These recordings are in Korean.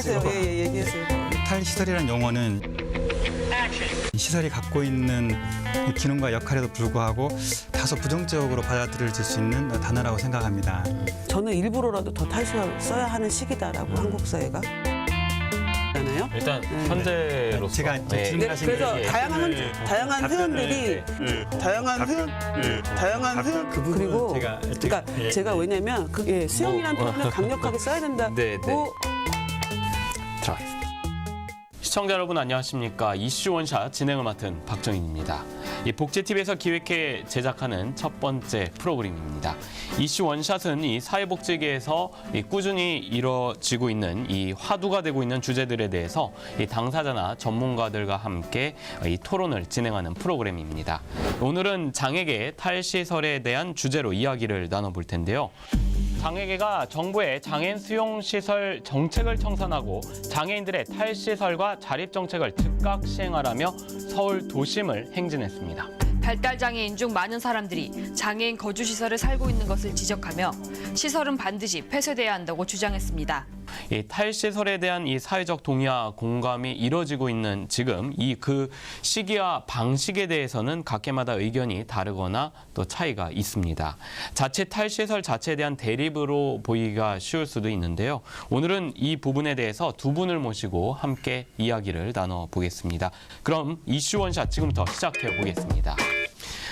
얘기하세요. 예, 얘기하세요. 탈시설이라는 용어는 시설이 갖고 있는 기능과 역할에도 불구하고 다소 부정적으로 받아들여질 수 있는 단어라고 생각합니다. 저는 일부러라도 더 탈시설 써야 하는 시기다라고 한국 사회가. 잖아요. 일단 현재로서 제가 네. 질문하신 그래서 게 다양한 회원들이 다양한 회원 그리고 그러니까 제가 왜냐면 그게 수용이라는 표현을 강력하게 써야 된다고. 네, 네. 들어가겠습니다. 시청자 여러분 안녕하십니까. 이슈 원샷 진행을 맡은 박정인입니다. 이 복지TV에서 기획해 제작하는 첫 번째 프로그램입니다. 이슈 원샷은 이 사회복지계에서 꾸준히 이뤄지고 있는 이 화두가 되고 있는 주제들에 대해서 이 당사자나 전문가들과 함께 이 토론을 진행하는 프로그램입니다. 오늘은 장애계 탈시설에 대한 주제로 이야기를 나눠볼 텐데요. 장애계가 정부의 장애인 수용시설 정책을 청산하고 장애인들의 탈시설과 자립정책을 즉각 시행하라며 서울 도심을 행진했습니다. 발달장애인 중 많은 사람들이 장애인 거주시설에 살고 있는 것을 지적하며 시설은 반드시 폐쇄돼야 한다고 주장했습니다. 이 탈시설에 대한 이 사회적 동의와 공감이 이뤄지고 있는 지금 이 그 시기와 방식에 대해서는 각계마다 의견이 다르거나 또 차이가 있습니다. 자칫 탈시설 자체에 대한 대립으로 보이기가 쉬울 수도 있는데요. 오늘은 이 부분에 대해서 두 분을 모시고 함께 이야기를 나눠보겠습니다. 그럼 이슈 원샷 지금부터 시작해 보겠습니다.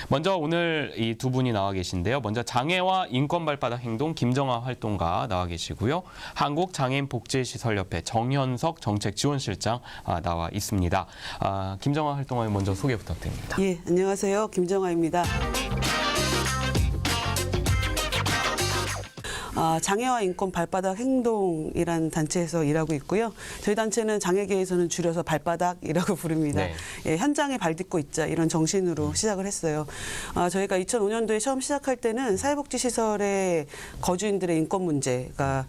먼저 오늘 이 두 분이 나와 계신데요. 먼저 장애와 인권 발바닥 행동 김정아 활동가 나와 계시고요. 한국장애인복지시설협회 정현석 정책지원실장 나와 있습니다. 김정아 활동가 먼저 소개 부탁드립니다. 예, 안녕하세요. 김정아입니다. 장애와 인권 발바닥 행동이라는 단체에서 일하고 있고요. 저희 단체는 장애계에서는 줄여서 발바닥이라고 부릅니다. 네. 예, 현장에 발딛고 있자 이런 정신으로 시작을 했어요. 저희가 2005년도에 처음 시작할 때는 사회복지시설의 거주인들의 인권 문제가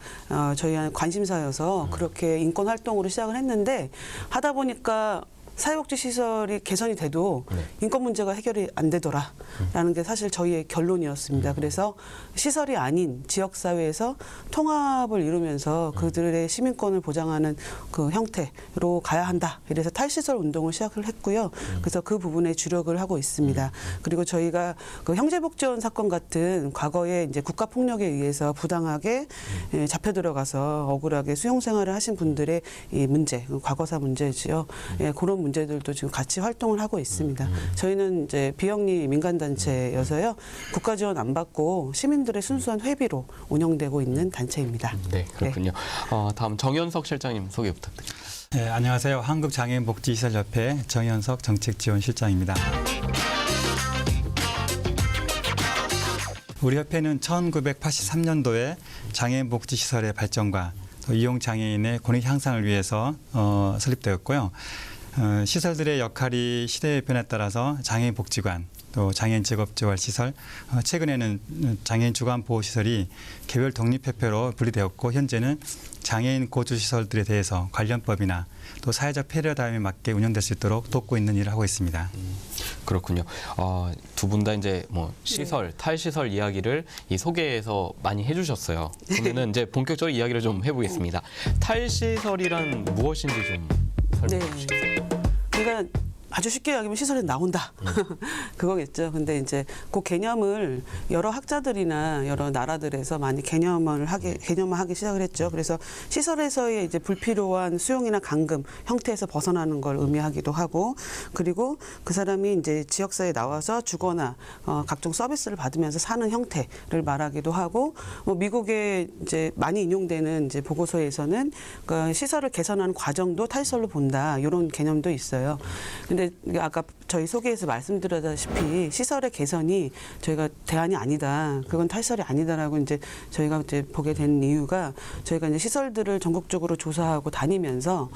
저희 관심사여서 그렇게 인권 활동으로 시작을 했는데 하다 보니까 사회복지시설이 개선이 돼도 인권 문제가 해결이 안 되더라라는 게 사실 저희의 결론이었습니다. 그래서 시설이 아닌 지역사회에서 통합을 이루면서 그들의 시민권을 보장하는 그 형태로 가야 한다. 이래서 탈시설 운동을 시작을 했고요. 그래서 그 부분에 주력을 하고 있습니다. 그리고 저희가 그 형제복지원 사건 같은 과거에 이제 국가폭력에 의해서 부당하게 잡혀 들어가서 억울하게 수용 생활을 하신 분들의 이 문제, 과거사 문제지요. 그런 문제들도 지금 같이 활동을 하고 있습니다. 저희는 이제 비영리 민간단체여서요. 국가 지원 안 받고 시민들의 순수한 회비로 운영되고 있는 단체입니다. 네, 그렇군요. 다음 정현석 실장님 소개 부탁드립니다. 네, 안녕하세요. 한국장애인복지시설협회 정현석 정책지원실장입니다. 우리 협회는 1983년도에 장애인복지시설의 발전과 또 이용장애인의 권익 향상을 위해서 설립되었고요. 시설들의 역할이 시대의 변화에 따라서 장애인 복지관, 또 장애인 직업재활시설, 최근에는 장애인 주간보호시설이 개별 독립협회로 분리되었고 현재는 장애인 거주시설들에 대해서 관련법이나 또 사회적 패러다임에 맞게 운영될 수 있도록 돕고 있는 일을 하고 있습니다. 그렇군요. 두 분 다 이제 뭐 시설, 탈시설 이야기를 이 소개에서 많이 해주셨어요. 그러면은 이제 본격적으로 이야기를 좀 해보겠습니다. 탈시설이란 무엇인지 좀 설명해 주시겠어요? 그러니까 아주 쉽게 이야기하면 시설에 나온다. 그거겠죠. 근데 이제 그 개념을 여러 학자들이나 여러 나라들에서 많이 개념화하기 시작을 했죠. 그래서 시설에서의 이제 불필요한 수용이나 감금 형태에서 벗어나는 걸 의미하기도 하고, 그리고 그 사람이 이제 지역사회에 나와서 주거나 각종 서비스를 받으면서 사는 형태를 말하기도 하고, 뭐 미국에 이제 많이 인용되는 이제 보고서에서는 그 시설을 개선하는 과정도 탈시설로 본다. 이런 개념도 있어요. 근데 아까 저희 소개에서 말씀드렸다시피 시설의 개선이 저희가 대안이 아니다. 그건 탈시설이 아니다라고 이제 저희가 이제 보게 된 이유가 저희가 이제 시설들을 전국적으로 조사하고 다니면서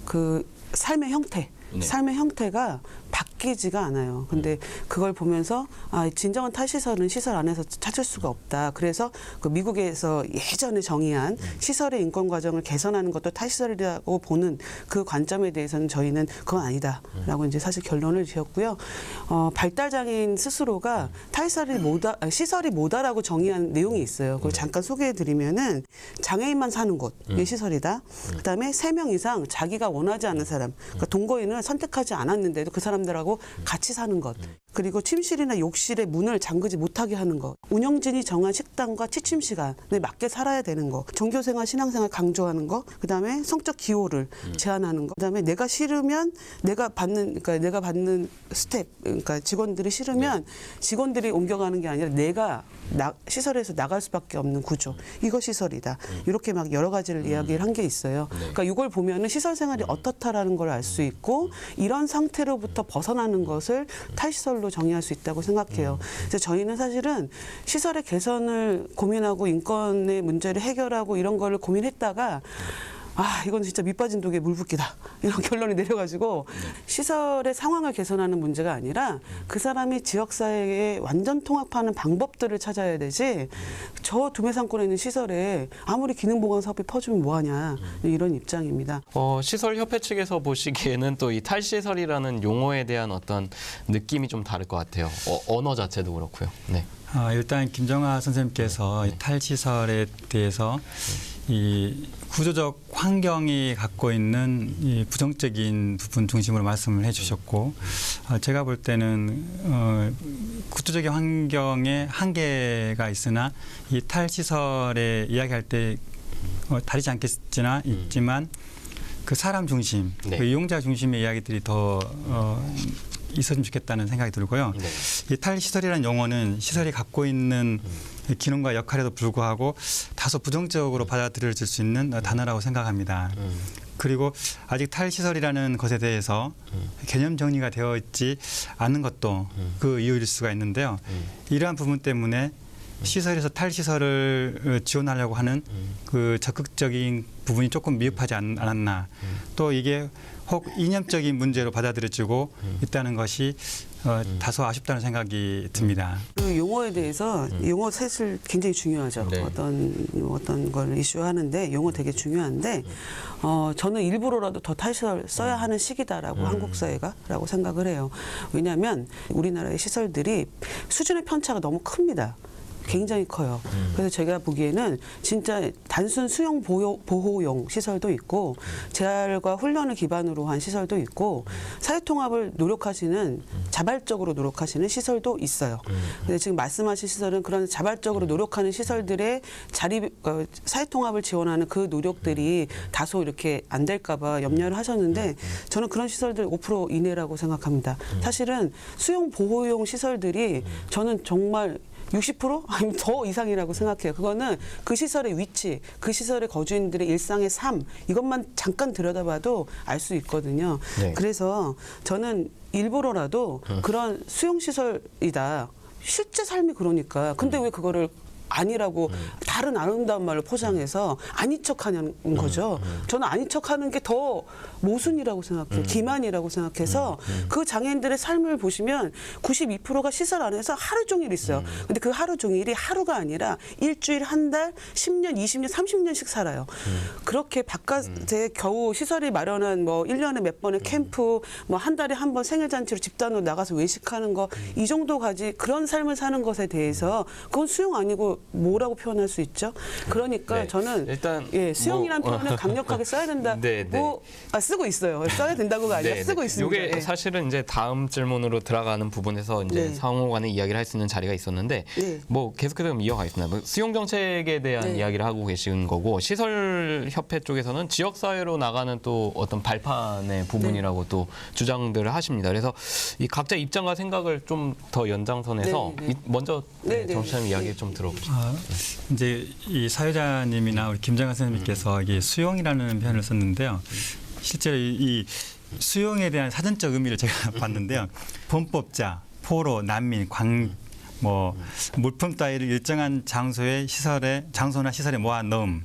그 삶의 형태 네. 삶의 형태가 바뀌지가 않아요. 근데 그걸 보면서 진정한 탈시설은 시설 안에서 찾을 수가 없다. 그래서 그 미국에서 예전에 정의한 시설의 인권 과정을 개선하는 것도 탈시설이라고 보는 그 관점에 대해서는 저희는 그건 아니다라고 이제 사실 결론을 지었고요. 발달 장애인 스스로가 시설이 뭐다라고 정의한 내용이 있어요. 그걸 잠깐 소개해드리면은 장애인만 사는 곳이 시설이다. 그다음에 3명 이상 자기가 원하지 않는 사람, 그러니까 동거인을 선택하지 않았는데도 그 사람들하고 같이 사는 것. 그리고 침실이나 욕실의 문을 잠그지 못하게 하는 것. 운영진이 정한 식당과 취침 시간에 맞게 살아야 되는 것. 종교생활, 신앙생활 강조하는 것. 그다음에 성적 기호를 제한하는 것. 그다음에 내가 싫으면 내가 받는 스텝, 그러니까 직원들이 싫으면 직원들이 옮겨가는 게 아니라 내가 시설에서 나갈 수밖에 없는 구조. 이거 시설이다. 이렇게 막 여러 가지를 이야기를 한 게 있어요. 그러니까 이걸 보면은 시설 생활이 어떻다라는 걸 알 수 있고 이런 상태로부터 벗어나는 것을 탈시설로 정의할 수 있다고 생각해요. 그래서 저희는 사실은 시설의 개선을 고민하고 인권의 문제를 해결하고 이런 거를 고민했다가 이건 진짜 밑빠진 독에 물 붓기다. 이런 결론이 내려가지고 시설의 상황을 개선하는 문제가 아니라 그 사람이 지역사회에 완전 통합하는 방법들을 찾아야 되지 저 두메산골에 있는 시설에 아무리 기능보강 사업이 퍼주면 뭐하냐 이런 입장입니다. 시설협회 측에서 보시기에는 또 이 탈시설이라는 용어에 대한 어떤 느낌이 좀 다를 것 같아요. 언어 자체도 그렇고요. 네. 일단 김정하 선생님께서 이 탈시설에 대해서 이 구조적 환경이 갖고 있는 이 부정적인 부분 중심으로 말씀을 해주셨고 제가 볼 때는 구조적인 환경에 한계가 있으나 이 탈시설에 이야기할 때 다르지 않겠지나 있지만 그 사람 중심, 네. 그 이용자 중심의 이야기들이 더 있었으면 좋겠다는 생각이 들고요. 네. 이 탈시설이라는 용어는 시설이 갖고 있는 기능과 역할에도 불구하고 다소 부정적으로 받아들여질 수 있는 단어라고 생각합니다. 그리고 아직 탈시설이라는 것에 대해서 개념 정리가 되어 있지 않은 것도 그 이유일 수가 있는데요. 이러한 부분 때문에 시설에서 탈시설을 지원하려고 하는 그 적극적인 부분이 조금 미흡하지 않았나. 또 이게 혹 이념적인 문제로 받아들여지고 있다는 것이 다소 아쉽다는 생각이 듭니다. 그 용어에 대해서 용어 사실 굉장히 중요하죠. 네. 어떤 걸 이슈하는데 용어 되게 중요한데 저는 일부러라도 더 탈시설 써야 하는 시기다라고 한국 사회가라고 생각을 해요. 왜냐하면 우리나라의 시설들이 수준의 편차가 너무 큽니다. 굉장히 커요. 그래서 제가 보기에는 진짜 단순 수용 보호용 시설도 있고 재활과 훈련을 기반으로 한 시설도 있고 사회통합을 노력하시는 자발적으로 노력하시는 시설도 있어요. 근데 지금 말씀하신 시설은 그런 자발적으로 노력하는 시설들의 사회통합을 지원하는 그 노력들이 다소 이렇게 안 될까 봐 염려를 하셨는데 저는 그런 시설들 5% 이내라고 생각합니다. 사실은 수용 보호용 시설들이 저는 정말 60% 아니면 더 이상이라고 생각해요. 그거는 그 시설의 위치, 그 시설의 거주인들의 일상의 삶 이것만 잠깐 들여다봐도 알 수 있거든요. 네. 그래서 저는 일부러라도 그런 수용시설이다. 실제 삶이 그러니까. 근데 왜 그거를 아니라고 다른 아름다운 말로 포장해서 아닌 척하는 거죠. 저는 아닌 척하는 게 더 모순이라고 생각해요. 기만이라고 생각해서 그 장애인들의 삶을 보시면 92%가 시설 안에서 하루 종일 있어요. 근데 그 하루 종일이 하루가 아니라 일주일, 한 달, 10년, 20년, 30년씩 살아요. 그렇게 바깥에 겨우 시설이 마련한 뭐 1년에 몇 번의 캠프, 뭐 한 달에 한 번 생일잔치로 집단으로 나가서 외식하는 거 이 정도 가지 그런 삶을 사는 것에 대해서 그건 수용 아니고 뭐라고 표현할 수 있죠? 그러니까 네. 저는 일단 수용이라는 표현을 강력하게 써야 된다고 네, 네. 쓰고 있어요. 써야 된다고가 아니라 쓰고 있습니다. 이게 사실은 이제 다음 질문으로 들어가는 부분에서 이제 상호 간의 이야기를 할 수 있는 자리가 있었는데 뭐 계속해서 이어가겠습니다. 뭐 수용 정책에 대한 이야기를 하고 계신 거고 시설 협회 쪽에서는 지역 사회로 나가는 또 어떤 발판의 부분이라고 또 주장들을 하십니다. 그래서 이 각자 입장과 생각을 좀 더 연장선에서 먼저 정치자님 이야기 좀 들어보시죠. 이제 이 사회자님이나 우리 김정하 선생님께서 이게 수용이라는 표현을 썼는데요. 실제로 이 수용에 대한 사전적 의미를 제가 봤는데요. 범법자, 포로, 난민, 물품 따위를 일정한 장소나 시설에 모아 넣음.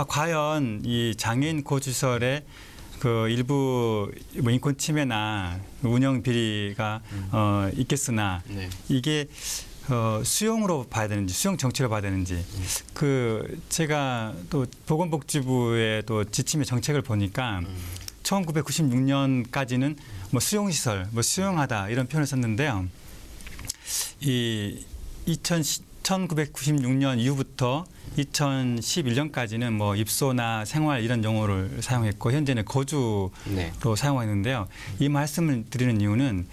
과연 이 장애인 고시설의 그 일부 뭐 인권 침해나 운영 비리가 있겠으나 네. 이게 수용으로 봐야 되는지 수용 정치로 봐야 되는지 그 제가 또 보건복지부의 또 지침의 정책을 보니까 1996년까지는 뭐 수용시설, 뭐 수용하다 이런 표현을 썼는데요. 이 1996년 이후부터 2011년까지는 뭐 입소나 생활 이런 용어를 사용했고 현재는 거주로 네. 사용하는데요. 이 말씀을 드리는 이유는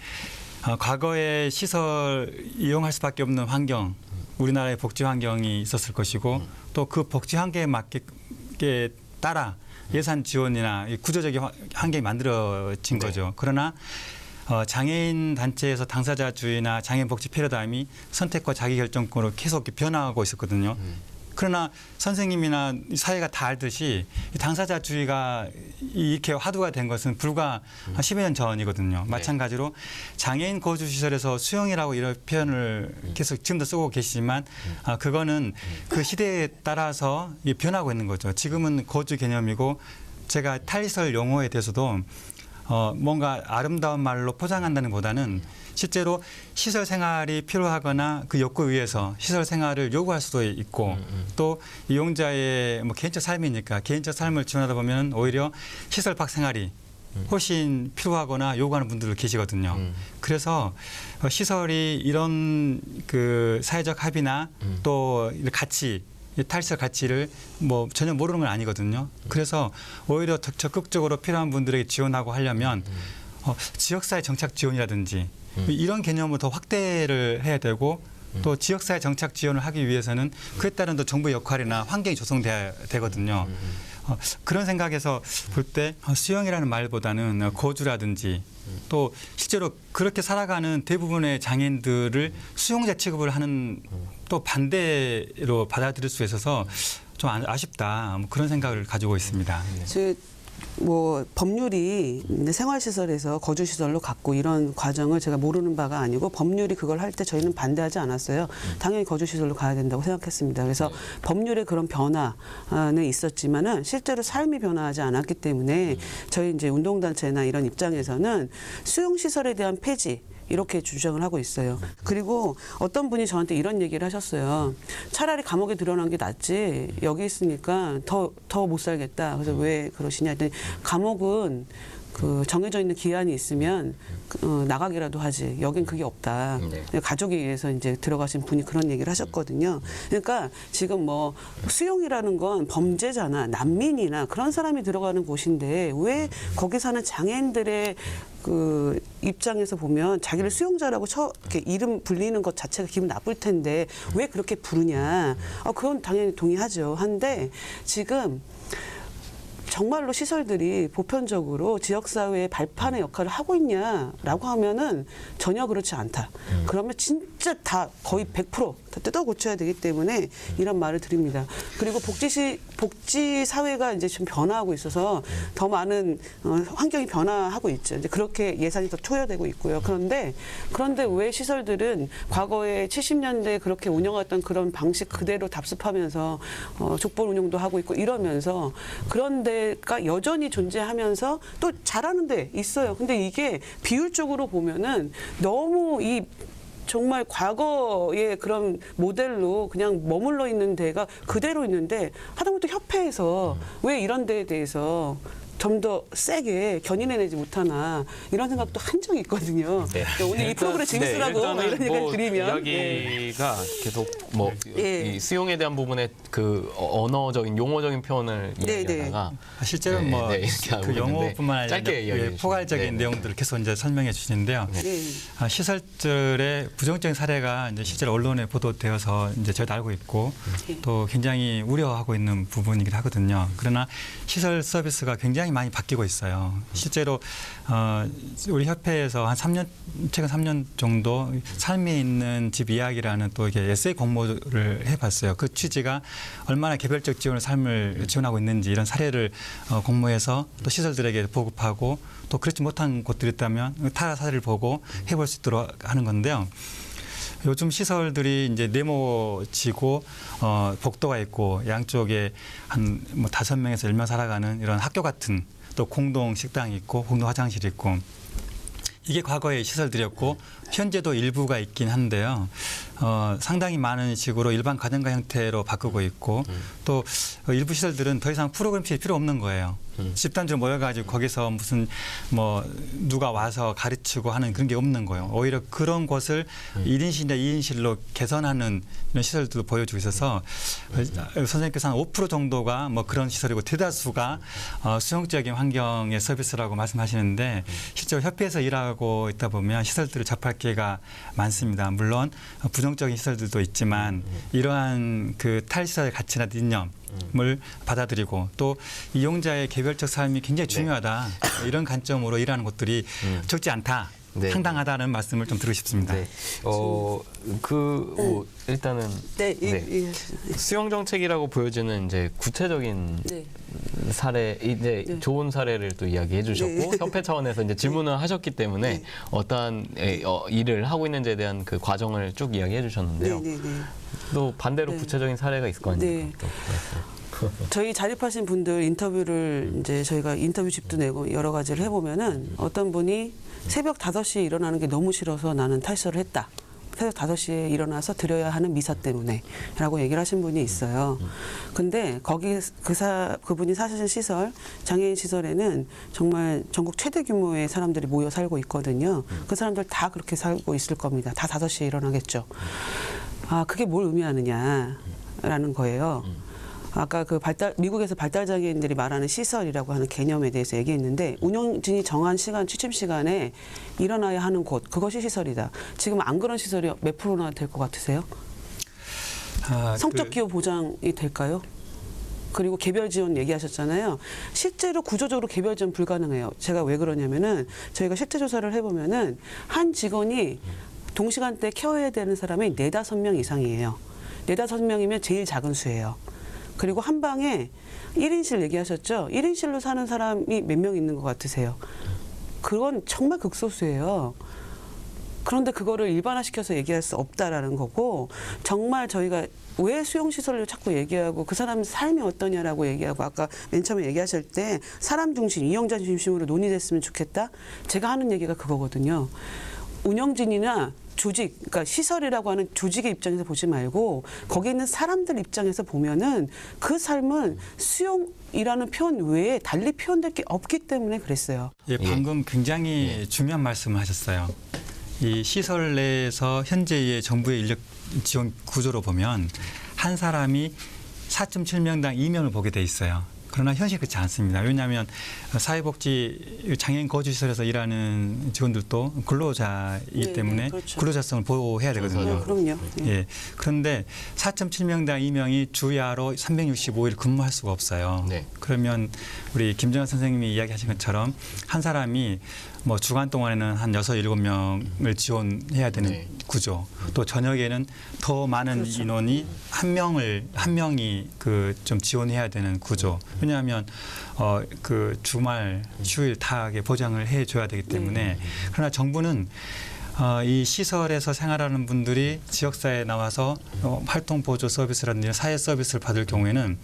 과거에 시설 이용할 수밖에 없는 환경, 우리나라의 복지 환경이 있었을 것이고 또 그 복지 환경에 맞게 따라 예산 지원이나 구조적인 환경이 만들어진 거죠. 그러나 장애인 단체에서 당사자주의나 장애인 복지 패러다임이 선택과 자기결정권으로 계속 변화하고 있었거든요. 그러나 선생님이나 사회가 다 알듯이 이 당사자주의가 이렇게 화두가 된 것은 불과 한 10여 년 전이거든요. 마찬가지로 장애인 거주시설에서 수용이라고 이런 표현을 계속 지금도 쓰고 계시지만 그거는 그 시대에 따라서 변하고 있는 거죠. 지금은 거주 개념이고 제가 탈시설 용어에 대해서도 뭔가 아름다운 말로 포장한다는 보다는 실제로 시설 생활이 필요하거나 그 욕구에 의해서 시설 생활을 요구할 수도 있고 또 이용자의 뭐 개인적 삶이니까 개인적 삶을 지원하다 보면 오히려 시설 밖 생활이 훨씬 필요하거나 요구하는 분들 계시거든요. 그래서 시설이 이런 그 사회적 합의나 또 가치 탈시설 가치를 뭐 전혀 모르는 건 아니거든요. 그래서 오히려 적극적으로 필요한 분들에게 지원하고 하려면 지역사회 정착 지원이라든지 이런 개념을 더 확대를 해야 되고 또 지역사회 정착 지원을 하기 위해서는 그에 따른 또 정부의 역할이나 환경이 조성돼야 되거든요. 그런 생각에서 볼 때 수용이라는 말보다는 거주라든지 또 실제로 그렇게 살아가는 대부분의 장애인들을 수용자 취급을 하는 또 반대로 받아들일 수 있어서 좀 아쉽다 뭐 그런 생각을 가지고 있습니다. 뭐 법률이 생활시설에서 거주시설로 갖고 이런 과정을 제가 모르는 바가 아니고 법률이 그걸 할 때 저희는 반대하지 않았어요. 당연히 거주시설로 가야 된다고 생각했습니다. 그래서 법률의 그런 변화는 있었지만은 실제로 삶이 변화하지 않았기 때문에 저희 이제 운동단체나 이런 입장에서는 수용시설에 대한 폐지 이렇게 주장을 하고 있어요. 그리고 어떤 분이 저한테 이런 얘기를 하셨어요. 차라리 감옥에 들어간 게 낫지 여기 있으니까 더 못 살겠다. 그래서 왜 그러시냐 했더니 감옥은 그 정해져 있는 기한이 있으면 나가기라도 하지. 여긴 그게 없다. 가족에 의해서 이제 들어가신 분이 그런 얘기를 하셨거든요. 그러니까 지금 뭐 수용이라는 건 범죄자나 난민이나 그런 사람이 들어가는 곳인데 왜 거기 사는 장애인들의 그 입장에서 보면 자기를 수용자라고 이렇게 이름 불리는 것 자체가 기분 나쁠 텐데 왜 그렇게 부르냐. 그건 당연히 동의하죠. 한데 지금 정말로 시설들이 보편적으로 지역사회의 발판의 역할을 하고 있냐라고 하면은 전혀 그렇지 않다. 그러면 진짜 다 거의 100%다 뜯어 고쳐야 되기 때문에 이런 말을 드립니다. 그리고 복지 사회가 이제 좀 변화하고 있어서 더 많은 환경이 변화하고 있죠. 이제 그렇게 예산이 더 투여되고 있고요. 그런데 왜 시설들은 과거에 70년대 그렇게 운영했던 그런 방식 그대로 답습하면서 족벌 운영도 하고 있고 이러면서 그런데 가 여전히 존재하면서 또 잘하는 데 있어요. 근데 이게 비율적으로 보면은 너무 정말 과거의 그런 모델로 그냥 머물러 있는 데가 그대로 있는데 하다못해 협회에서 왜 이런 데에 대해서 좀 더 세게 견인해내지 못하나 이런 생각도 한 적이 있거든요. 네. 오늘 이 프로그램 재밌으라고 이런 얘기를 드리면 이야기가 계속 뭐 이 수용에 대한 부분에 그 언어적인 용어적인 표현을 이야기하다가 실제로 뭐 그 용어뿐만 아니라 짧게 포괄적인 내용들을 계속 이제 설명해 주시는데요. 시설들의 부정적인 사례가 이제 실제로 언론에 보도되어서 이제 저희도 알고 있고 또 굉장히 우려하고 있는 부분이기도 하거든요. 그러나 시설 서비스가 굉장히 많이 바뀌고 있어요. 실제로 우리 협회에서 한 최근 3년 정도 삶에 있는 집 이야기라는 또 이게 에세이 공모를 해봤어요. 그 취지가 얼마나 개별적 삶을 지원하고 있는지 이런 사례를 공모해서 또 시설들에게 보급하고 또 그렇지 못한 곳들이 있다면 타 사례를 보고 해볼 수 있도록 하는 건데요. 요즘 시설들이 이제 네모지고 복도가 있고 양쪽에 한 뭐 5명에서 10명 살아가는 이런 학교 같은 또 공동 식당이 있고 공동 화장실이 있고 이게 과거의 시설들이었고 현재도 일부가 있긴 한데요. 상당히 많은 식으로 일반 가정가 형태로 바꾸고 있고 또 일부 시설들은 더 이상 프로그램실이 필요 없는 거예요. 집단적으로 모여가지고 거기서 무슨 뭐 누가 와서 가르치고 하는 그런 게 없는 거예요. 오히려 그런 것을 1인실이나 2인실로 개선하는 이런 시설들도 보여주고 있어서 선생님께서 한 5% 정도가 뭐 그런 시설이고 대다수가 수용적인 환경의 서비스라고 말씀하시는데 실제로 협회에서 일하고 있다 보면 시설들을 접할 기회가 많습니다. 물론 부정적인 시설들도 있지만 이러한 그 탈시설의 가치나 이념을 받아들이고 또 이용자의 개별적 삶이 굉장히 중요하다. 이런 관점으로 일하는 곳들이 적지 않다. 네. 상당하다는 말씀을 좀 드리고 싶습니다. 네. 일단은 수용 정책이라고 보여지는 이제 구체적인 네. 사례, 이제 네. 좋은 사례를 또 이야기해 주셨고 네. 협회 차원에서 이제 질문을 하셨기 때문에 네. 어떠한 일을 하고 있는지에 대한 그 과정을 쭉 이야기해 주셨는데요. 네, 네, 네. 또 반대로 네. 구체적인 사례가 있을 거 아닙니까? 네. 또. 저희 자립하신 분들 인터뷰를 이제 저희가 인터뷰집도 내고 여러 가지를 해보면은 어떤 분이 새벽 5시에 일어나는 게 너무 싫어서 나는 탈시설을 했다. 새벽 5시에 일어나서 드려야 하는 미사 때문에 라고 얘기를 하신 분이 있어요. 근데 거기 그분이 사시는 시설, 장애인 시설에는 정말 전국 최대 규모의 사람들이 모여 살고 있거든요. 그 사람들 다 그렇게 살고 있을 겁니다. 다 5시에 일어나겠죠. 아, 그게 뭘 의미하느냐라는 거예요. 아까 그 미국에서 발달장애인들이 말하는 시설이라고 하는 개념에 대해서 얘기했는데 운영진이 정한 시간, 취침 시간에 일어나야 하는 곳, 그것이 시설이다. 지금 안 그런 시설이 몇 프로나 될 것 같으세요? 성적 기호 보장이 될까요? 그리고 개별 지원 얘기하셨잖아요. 실제로 구조적으로 개별 지원 불가능해요. 제가 왜 그러냐면은 저희가 실제 조사를 해보면은 한 직원이 동시간대에 케어해야 되는 사람이 4-5명 이상이에요. 4-5명이면 제일 작은 수예요. 그리고 한 방에 1인실 얘기하셨죠? 1인실로 사는 사람이 몇 명 있는 것 같으세요? 그건 정말 극소수예요. 그런데 그거를 일반화시켜서 얘기할 수 없다라는 거고 정말 저희가 왜 수용시설을 자꾸 얘기하고 그 사람 삶이 어떠냐라고 얘기하고 아까 맨 처음에 얘기하실 때 사람 중심, 이용자 중심으로 논의됐으면 좋겠다? 제가 하는 얘기가 그거거든요. 운영진이나 조직, 그러니까 시설이라고 하는 조직의 입장에서 보지 말고 거기 있는 사람들 입장에서 보면은 그 삶은 수용이라는 표현 외에 달리 표현될 게 없기 때문에 그랬어요. 예, 방금 굉장히 중요한 말씀을 하셨어요. 이 시설 내에서 현재의 정부의 인력 지원 구조로 보면 한 사람이 4.7명당 2명을 보게 돼 있어요. 그러나 현실이 그렇지 않습니다. 왜냐하면 사회복지 장애인 거주시설에서 일하는 직원들도 근로자이기 네, 때문에 그렇죠. 근로자성을 보호해야 되거든요. 그럼요. 예. 그런데 4.7명당 2명이 주야로 365일 근무할 수가 없어요. 네. 그러면 우리 김정환 선생님이 이야기하신 것처럼 한 사람이 뭐 주간 동안에는 한 6-7명을 지원해야 되는 네. 구조. 또 저녁에는 더 많은 그렇죠. 인원이 한 명이 그 좀 지원해야 되는 구조. 왜냐하면 그 주말 휴일 다하게 보장을 해줘야 되기 때문에 그러나 정부는 이 시설에서 생활하는 분들이 지역사회에 나와서 활동 보조 서비스라든지 사회 서비스를 받을 경우에는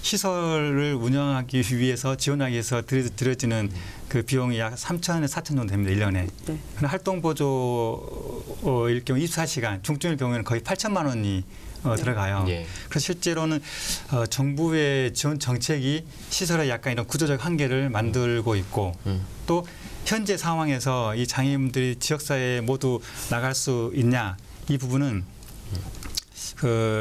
시설을 운영하기 위해서 지원하기 위해서 들여지는 그 비용이 약 3천에서 4천 정도 됩니다. 1년에. 네. 활동 보조일 경우 24시간, 중증일 경우에는 거의 8천만 원이 들어가요. 예. 그래서 실제로는 정부의 지원 정책이 시설에 약간 이런 구조적 한계를 만들고 있고 또 현재 상황에서 이 장애인분들이 지역사회에 모두 나갈 수 있냐 이 부분은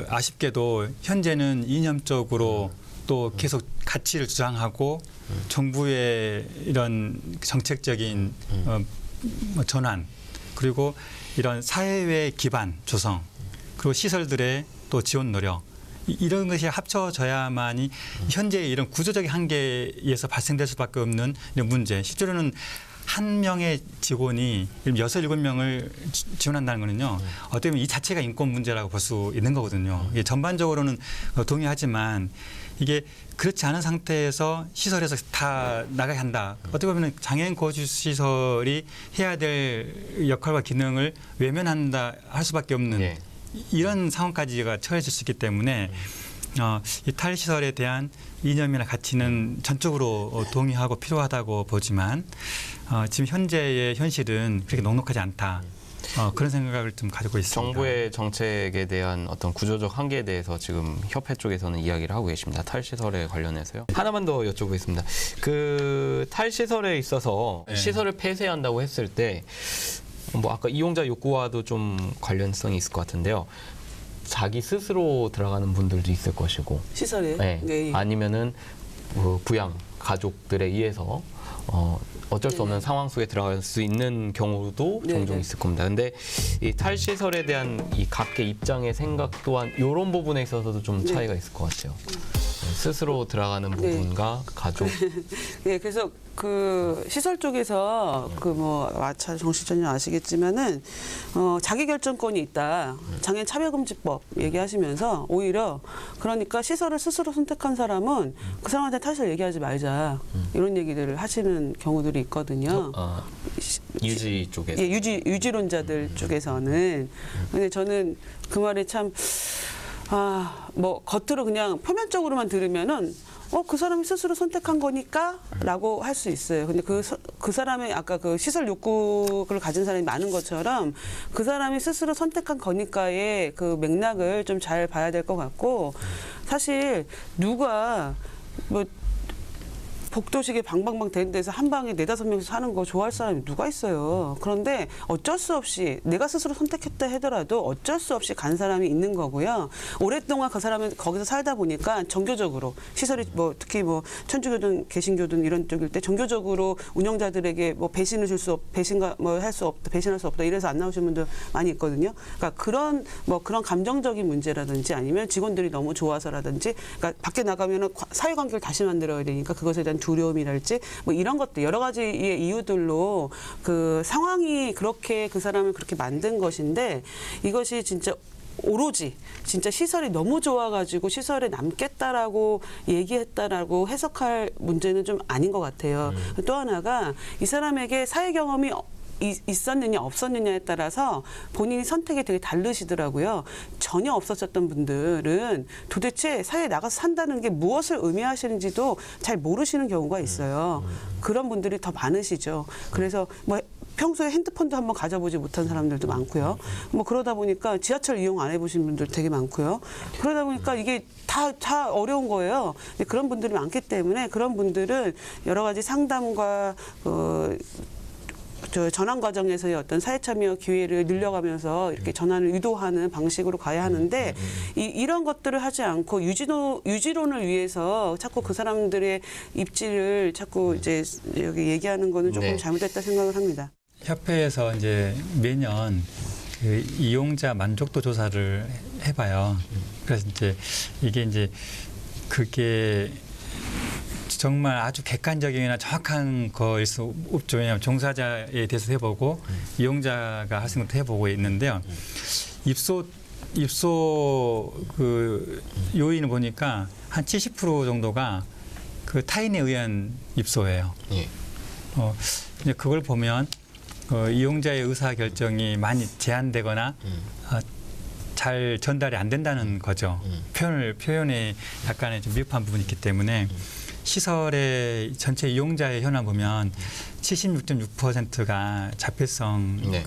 아쉽게도 현재는 이념적으로 또 계속 가치를 주장하고 정부의 이런 정책적인 전환 그리고 이런 사회의 기반 조성 그리고 시설들의 또 지원 노력 이런 것이 합쳐져야만이 현재의 이런 구조적인 한계에서 발생될 수밖에 없는 이런 문제. 실제로는 한 명의 직원이 6-7명을 지원한다는 거는요. 어떻게 보면 이 자체가 인권 문제라고 볼 수 있는 거거든요. 이게 전반적으로는 동의하지만 이게 그렇지 않은 상태에서 시설에서 다 나가야 한다. 어떻게 보면 장애인 거주시설이 해야 될 역할과 기능을 외면한다 할 수밖에 없는 예. 이런 상황까지가 처해질 수 있기 때문에 이 탈시설에 대한 이념이나 가치는 전적으로 동의하고 필요하다고 보지만 지금 현재의 현실은 그렇게 넉넉하지 않다. 그런 생각을 좀 가지고 있습니다. 정부의 정책에 대한 어떤 구조적 한계에 대해서 지금 협회 쪽에서는 이야기를 하고 계십니다. 탈시설에 관련해서요. 하나만 더 여쭤보겠습니다. 그 탈시설에 있어서 네. 시설을 폐쇄한다고 했을 때 뭐 아까 이용자 욕구와도 좀 관련성이 있을 것 같은데요. 자기 스스로 들어가는 분들도 있을 것이고, 시설에 네. 네. 아니면은 부양 가족들에 의해서 어쩔 수 없는 상황 속에 들어갈 수 있는 경우도 종종 네네. 있을 겁니다. 근데 이 탈시설에 대한 이 각계 입장의 생각 또한 이런 부분에 있어서도 좀 차이가 있을 것 같아요. 스스로 들어가는 부분과 가족. 네, 그래서 그 시설 쪽에서 그 뭐 마차 정신전님 아시겠지만은 자기 결정권이 있다. 장애인 차별금지법 얘기하시면서 오히려 그러니까 시설을 스스로 선택한 사람은 그 사람한테 탈시설 얘기하지 말자 이런 얘기들을 하시는 경우들이 있거든요. 유지 쪽에서. 예, 유지론자들 쪽에서는. 근데 저는 그 말이 참, 뭐, 겉으로 그냥 표면적으로만 들으면은, 그 사람이 스스로 선택한 거니까? 라고 할 수 있어요. 근데 그 사람의 아까 그 시설 욕구를 가진 사람이 많은 것처럼 그 사람이 스스로 선택한 거니까의 그 맥락을 좀 잘 봐야 될 것 같고, 사실 누가 뭐, 복도식에 방방방 되는 데서 한 방에 4-5명이서 사는 거 좋아할 사람이 누가 있어요. 그런데 어쩔 수 없이 내가 스스로 선택했다 하더라도 어쩔 수 없이 간 사람이 있는 거고요. 오랫동안 그 사람은 거기서 살다 보니까 정교적으로 시설이 뭐 특히 뭐 천주교든 개신교든 이런 쪽일 때 정교적으로 운영자들에게 뭐 배신을 줄 수 없, 배신가 뭐 할 수 없다, 배신할 수 없다 이래서 안 나오시는 분들 많이 있거든요. 그러니까 그런 감정적인 문제라든지 아니면 직원들이 너무 좋아서라든지 그러니까 밖에 나가면은 사회관계를 다시 만들어야 되니까 그것에 대한 두려움이랄지 뭐 이런 것들 여러 가지의 이유들로 그 상황이 그렇게 그 사람을 그렇게 만든 것인데 이것이 진짜 오로지 진짜 시설이 너무 좋아가지고 시설에 남겠다라고 얘기했다라고 해석할 문제는 좀 아닌 것 같아요. 또 하나가 이 사람에게 사회 경험이 있었느냐 없었느냐에 따라서 본인이 선택이 되게 다르시더라고요. 전혀 없었던 분들은 도대체 사회에 나가서 산다는 게 무엇을 의미하시는지도 잘 모르시는 경우가 있어요. 그런 분들이 더 많으시죠. 그래서 뭐 평소에 핸드폰도 한번 가져보지 못한 사람들도 많고요. 뭐 그러다 보니까 지하철 이용 안 해보신 분들 되게 많고요. 그러다 보니까 이게 다 어려운 거예요. 근데 그런 분들이 많기 때문에 그런 분들은 여러 가지 상담과 전환 과정에서의 어떤 사회 참여 기회를 늘려가면서 이렇게 전환을 유도하는 방식으로 가야 하는데 이런 것들을 하지 않고 유지론을 위해서 자꾸 그 사람들의 입지를 자꾸 이제 여기 얘기하는 거는 조금 네. 잘못됐다 생각을 합니다. 협회에서 이제 매년 그 이용자 만족도 조사를 해봐요. 그래서 이제 이게 이제 그게 정말 아주 객관적이나 정확한 거일 수 없죠. 왜냐하면 종사자에 대해서 해보고 이용자가 할 수 있는 것도 해보고 있는데요. 입소 그 요인을 보니까 한 70% 정도가 그 타인에 의한 입소예요. 예. 이제 그걸 보면 이용자의 의사 결정이 많이 제한되거나 잘 전달이 안 된다는 거죠. 표현에 약간의 좀 미흡한 부분이 있기 때문에. 시설의 전체 이용자의 현황 보면 76.6%가 자폐성 네.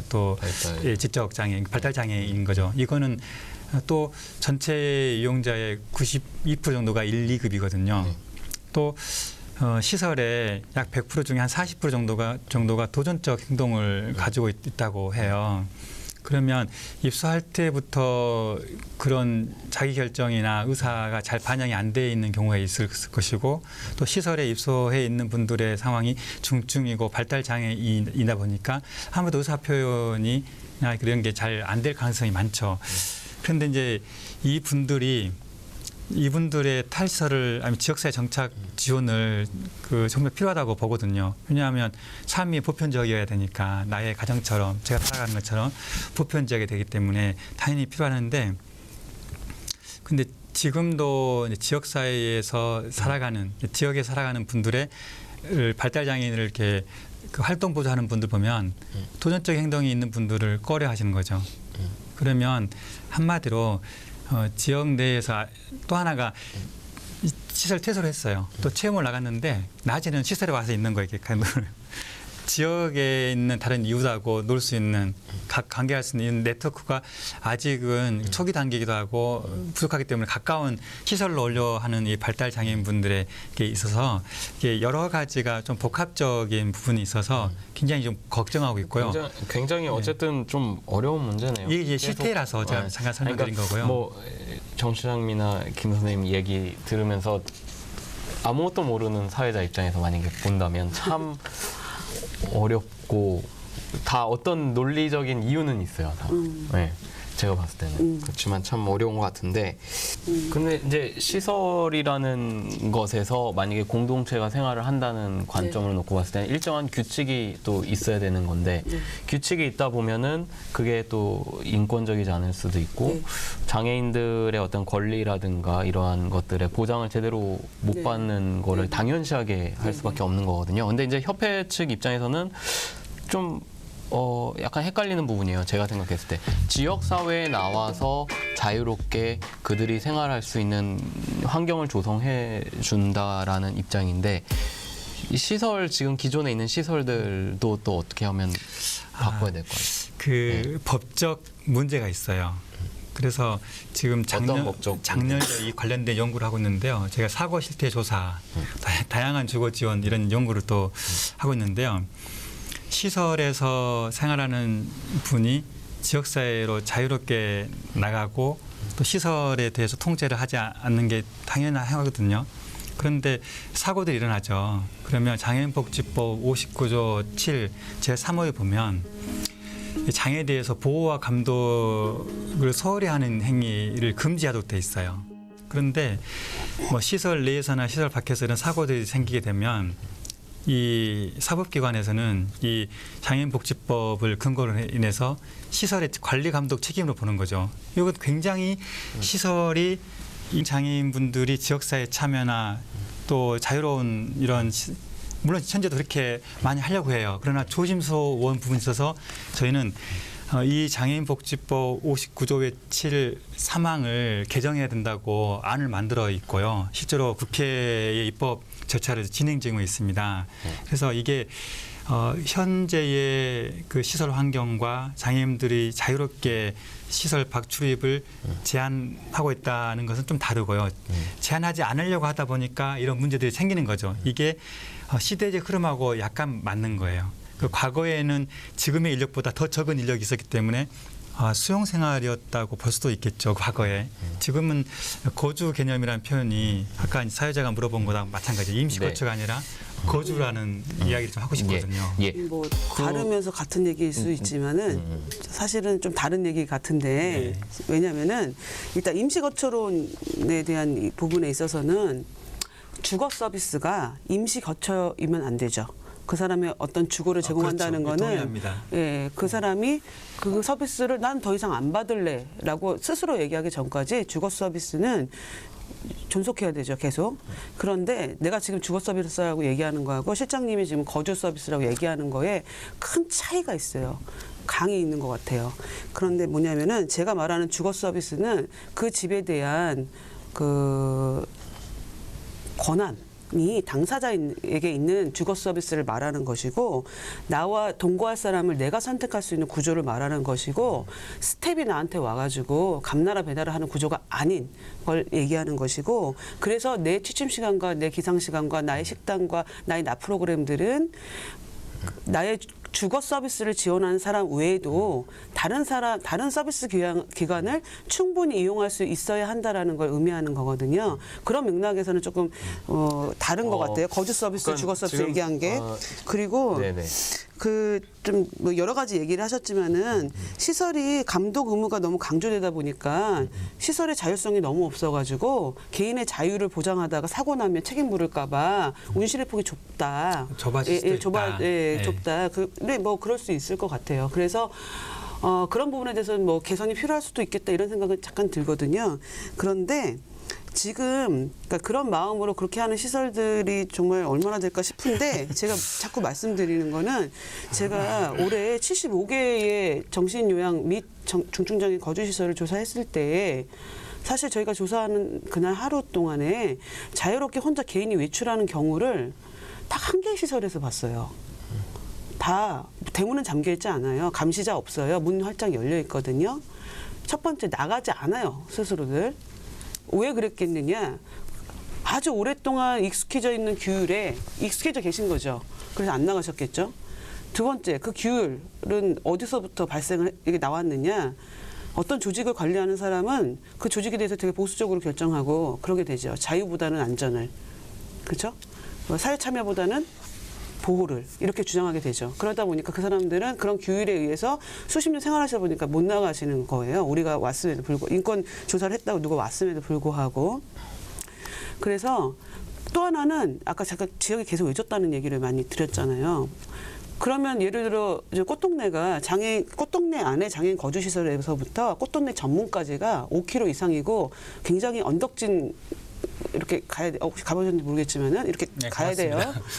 또 발달. 지적 장애, 발달 장애인 거죠. 이거는 또 전체 이용자의 92% 정도가 1, 2급이거든요. 네. 또 시설의 약 100% 중에 한 40% 정도가 도전적 행동을 가지고 있다고 해요. 그러면 입소할 때부터 그런 자기결정이나 의사가 잘 반영이 안 돼 있는 경우가 있을 것이고 또 시설에 입소해 있는 분들의 상황이 중증이고 발달장애이다 보니까 아무래도 의사표현이 그런 게 잘 안 될 가능성이 많죠. 그런데 이제 이분들의 탈시설을 아니면 지역사회 정착 지원을 정말 필요하다고 보거든요. 왜냐하면 삶이 보편적이어야 되니까 나의 가정처럼 제가 살아가는 것처럼 보편적이 되기 때문에 당연히 필요하는데 근데 지금도 지역사회에서 지역에 살아가는 분들의 발달장애인을 이렇게 활동 보조하는 분들 보면 도전적 행동이 있는 분들을 꺼려 하시는 거죠. 그러면 한마디로 지역 내에서 또 하나가 시설 퇴소를 했어요. 또 체험을 나갔는데 낮에는 시설에 와서 있는 거예요. 이렇게 지역에 있는 다른 이웃하고 놀 수 있는 관계할 수 있는 네트워크가 아직은 초기 단계이기도 하고 부족하기 때문에 가까운 시설로 오려 하는 이 발달 장애인분들에게 있어서 이게 여러 가지가 좀 복합적인 부분이 있어서 굉장히 좀 걱정하고 있고요. 굉장히 어쨌든 좀 어려운 문제네요. 이게 실태라서 제가 잠깐 설명드린 거고요. 뭐 정 시장님이나 김 선생님 얘기 들으면서 아무것도 모르는 사회자 입장에서 만약에 본다면 참 어렵고 다 어떤 논리적인 이유는 있어요. 다. 네, 제가 봤을 때는 그렇지만 참 어려운 것 같은데 근데 이제 시설이라는 것에서 만약에 공동체가 생활을 한다는 관점으로 놓고 봤을 때는 일정한 규칙이 또 있어야 되는 건데 규칙이 있다 보면은 그게 또 인권적이지 않을 수도 있고 장애인들의 어떤 권리라든가 이러한 것들의 보장을 제대로 못 받는 거를 당연시하게 할 수밖에 없는 거거든요. 근데 이제 협회 측 입장에서는 좀 약간 헷갈리는 부분이에요. 제가 생각했을 때 지역사회에 나와서 자유롭게 그들이 생활할 수 있는 환경을 조성해 준다라는 입장인데 이 시설 지금 기존에 있는 시설들도 또 어떻게 하면 바꿔야 될까요? 법적 문제가 있어요. 그래서 지금 작년에 이 관련된 연구를 하고 있는데요. 제가 사고 실태 조사, 다양한 주거 지원 이런 연구를 또 하고 있는데요. 시설에서 생활하는 분이 지역사회로 자유롭게 나가고 또 시설에 대해서 통제를 하지 않는 게 당연하거든요. 그런데 사고들이 일어나죠. 그러면 장애인복지법 59조 7 제3호에 보면 장애에 대해서 보호와 감독을 소홀히 하는 행위를 금지하도록 돼 있어요. 그런데 뭐 시설 내에서나 시설 밖에서 이런 사고들이 생기게 되면 이 사법기관에서는 이 장애인복지법을 근거로 인해서 시설의 관리 감독 책임으로 보는 거죠. 이건 굉장히 시설이 이 장애인분들이 지역사회 참여나 또 자유로운 이런 물론 현재도 그렇게 많이 하려고 해요. 그러나 조심스러운 부분이 있어서 저희는 이 장애인복지법 59조의 7 3항을 개정해야 된다고 안을 만들어 있고요. 실제로 국회의 입법 절차를 진행 중에 있습니다. 그래서 이게 현재의 그 시설 환경과 장애인들이 자유롭게 시설 밖 출입을 제한하고 있다는 것은 좀 다르고요. 제한하지 않으려고 하다 보니까 이런 문제들이 생기는 거죠. 이게 시대적 흐름하고 약간 맞는 거예요. 그 과거에는 지금의 인력보다 더 적은 인력이 있었기 때문에 수용 생활이었다고 볼 수도 있겠죠. 과거에. 지금은 거주 개념이라는 표현이 아까 사회자가 물어본 거랑 마찬가지예요. 임시 거처가 아니라 거주라는 이야기를 좀 하고 싶거든요. 뭐 다르면서 같은 얘기일 수 있지만은 사실은 좀 다른 얘기 같은데 왜냐면은 일단 임시 거처론에 대한 이 부분에 있어서는 주거 서비스가 임시 거처이면 안 되죠. 그 사람의 어떤 주거를 제공한다는 그렇죠. 거는 동의합니다. 그 사람이 그 서비스를 난 더 이상 안 받을래라고 스스로 얘기하기 전까지 주거 서비스는 존속해야 되죠, 계속. 그런데 내가 지금 주거 서비스라고 얘기하는 거하고 실장님이 지금 거주 서비스라고 얘기하는 거에 큰 차이가 있어요. 강이 있는 것 같아요. 그런데 뭐냐면은 제가 말하는 주거 서비스는 그 집에 대한 그 권한이 당사자에게 있는 주거 서비스를 말하는 것이고 나와 동거할 사람을 내가 선택할 수 있는 구조를 말하는 것이고 스텝이 나한테 와가지고 감나라 배달을 하는 구조가 아닌 걸 얘기하는 것이고 그래서 내 취침 시간과 내 기상 시간과 나의 식단과 나의 납 프로그램들은 나의 주거 서비스를 지원하는 사람 외에도 다른 서비스 기관을 충분히 이용할 수 있어야 한다라는 걸 의미하는 거거든요. 그런 맥락에서는 조금 다른 것 같아요. 거주 서비스, 그러니까 주거 서비스 지금, 얘기한 게 그리고 그 좀 뭐 여러 가지 얘기를 하셨지만은 시설이 감독 의무가 너무 강조되다 보니까 시설의 자율성이 너무 없어가지고 개인의 자유를 보장하다가 사고 나면 책임 물을까봐 운실의 폭이 좁다. 좁아질 수도 있다. 좁다. 근데 뭐 그럴 수 있을 것 같아요. 그래서 그런 부분에 대해서는 뭐 개선이 필요할 수도 있겠다 이런 생각은 잠깐 들거든요. 그런데 지금 그러니까 그런 마음으로 그렇게 하는 시설들이 정말 얼마나 될까 싶은데 제가 자꾸 말씀드리는 거는 제가 올해 75개의 정신요양 및 중증장애인 거주시설을 조사했을 때 사실 저희가 조사하는 그날 하루 동안에 자유롭게 혼자 개인이 외출하는 경우를 딱 한 개의 시설에서 봤어요. 다 대문은 잠겨 있지 않아요. 감시자 없어요. 문 활짝 열려 있거든요. 첫 번째, 나가지 않아요, 스스로들. 왜 그랬겠느냐? 아주 오랫동안 익숙해져 있는 규율에 익숙해져 계신 거죠. 그래서 안 나가셨겠죠. 두 번째, 그 규율은 어디서부터 이게 나왔느냐? 어떤 조직을 관리하는 사람은 그 조직에 대해서 되게 보수적으로 결정하고 그러게 되죠. 자유보다는 안전을. 그렇죠? 사회 참여보다는 보호를 이렇게 주장하게 되죠. 그러다 보니까 그 사람들은 그런 규율에 의해서 수십 년 생활하시다 보니까 못 나가시는 거예요. 우리가 왔음에도 불구하고 인권 조사를 했다고 누가 왔음에도 불구하고. 그래서 또 하나는 아까 잠깐 지역에 계속 외졌다는 얘기를 많이 드렸잖아요. 그러면 예를 들어 이제 꽃동네 안에 장애인 거주 시설에서부터 꽃동네 전문까지가 5km 이상이고 굉장히 언덕진 이렇게 가야 돼. 혹시 가보셨는지 모르겠지만은 이렇게 네, 가야 돼요.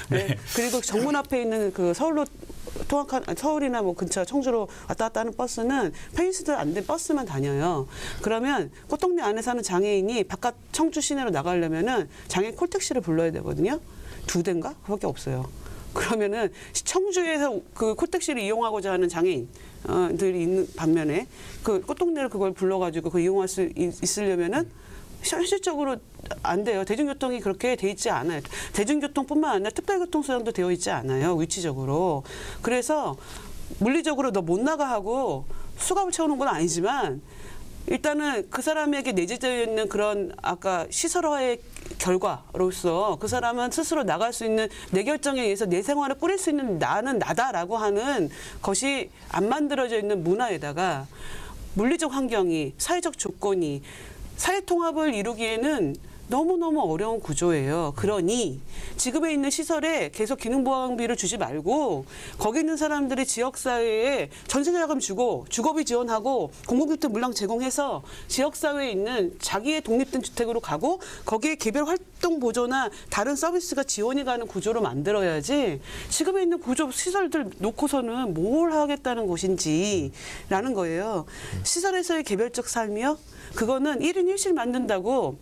네. 네. 그리고 정문 앞에 있는 그 서울이나 뭐 근처 청주로 왔다 갔다 하는 버스는 페인시드 안 된 버스만 다녀요. 그러면 꽃동네 안에 사는 장애인이 바깥 청주 시내로 나가려면은 장애인 콜택시를 불러야 되거든요. 2대인가? 그밖에 없어요. 그러면은 청주에서 그 콜택시를 이용하고자 하는 장애인들이 있는 반면에 그 꽃동네를 그걸 불러가지고 그 이용할 수 있으려면은 현실적으로 안 돼요. 대중교통이 그렇게 돼 있지 않아요. 대중교통뿐만 아니라 특별교통수단도 되어 있지 않아요. 위치적으로. 그래서 물리적으로 너 못 나가 하고 수갑을 채우는 건 아니지만 일단은 그 사람에게 내재되어 있는 그런 아까 시설화의 결과로서 그 사람은 스스로 나갈 수 있는 내 결정에 의해서 내 생활을 꾸릴 수 있는 나는 나다라고 하는 것이 안 만들어져 있는 문화에다가 물리적 환경이 사회적 조건이 사회 통합을 이루기에는 너무너무 어려운 구조예요. 그러니 지금에 있는 시설에 계속 기능보강비를 주지 말고 거기 있는 사람들이 지역사회에 전세자금 주고 주거비 지원하고 공공주택 물량 제공해서 지역사회에 있는 자기의 독립된 주택으로 가고 거기에 개별 활동 보조나 다른 서비스가 지원이 가는 구조로 만들어야지 지금에 있는 구조 시설들 놓고서는 뭘 하겠다는 것인지라는 거예요. 시설에서의 개별적 삶이요? 그거는 1인 1실 만든다고